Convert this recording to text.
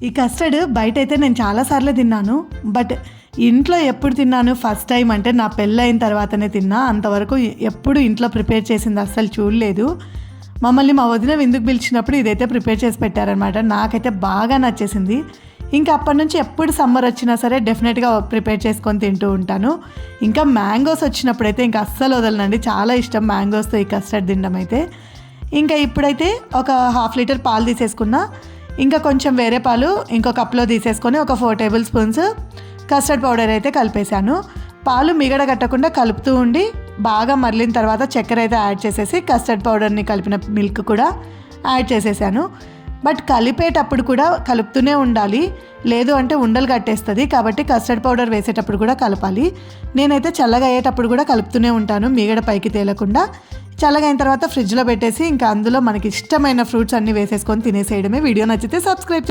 ఈ కస్టర్డ్ బయటైతే నేను చాలాసార్లు తిన్నాను, బట్ ఇంట్లో ఎప్పుడు తిన్నాను ఫస్ట్ టైం అంటే నా పెళ్ళైన తర్వాతనే తిన్నా. అంతవరకు ఎప్పుడు ఇంట్లో ప్రిపేర్ చేసింది అస్సలు చూడలేదు. మమ్మల్ని మా వదిన విందుకు పిలిచినప్పుడు ఇదైతే ప్రిపేర్ చేసి పెట్టారనమాట. నాకైతే బాగా నచ్చేసింది. ఇంకా అప్పటి నుంచి ఎప్పుడు సమ్మర్ వచ్చినా సరే డెఫినెట్గా ప్రిపేర్ చేసుకొని తింటూ ఉంటాను. ఇంకా మ్యాంగోస్ వచ్చినప్పుడైతే ఇంకా అస్సలు వదలనండి, చాలా ఇష్టం మ్యాంగోస్తో ఈ కస్టర్డ్ తినడం అయితే. ఇంకా ఇప్పుడైతే ఒక 1/2 లీటర్ పాలు తీసేసుకున్నా. ఇంకా కొంచెం వేరే పాలు ఇంకో కప్లో తీసేసుకొని ఒక 4 టేబుల్ స్పూన్స్ కస్టర్డ్ పౌడర్ అయితే కలిపేశాను. పాలు మిగడ కట్టకుండా కలుపుతూ ఉండి బాగా మరిలిన తర్వాత చక్కెర అయితే యాడ్ చేసేసి కస్టర్డ్ పౌడర్ని కలిపిన మిల్క్ కూడా యాడ్ చేసేసాను. బట్ కలిపేటప్పుడు కూడా కలుపుతూనే ఉండాలి, లేదు అంటే ఉండలు కట్టేస్తుంది. కాబట్టి కస్టర్డ్ పౌడర్ వేసేటప్పుడు కూడా కలపాలి. నేనైతే చల్లగా అయ్యేటప్పుడు కూడా కలుపుతూనే ఉంటాను, మీగడ పైకి తేలకుండా. చల్లగా అయిన తర్వాత ఫ్రిడ్జ్లో పెట్టేసి ఇంకా అందులో మనకి ఇష్టమైన ఫ్రూట్స్ అన్నీ వేసేసుకొని తినేసేయడమే. వీడియో నచ్చితే సబ్స్క్రైబ్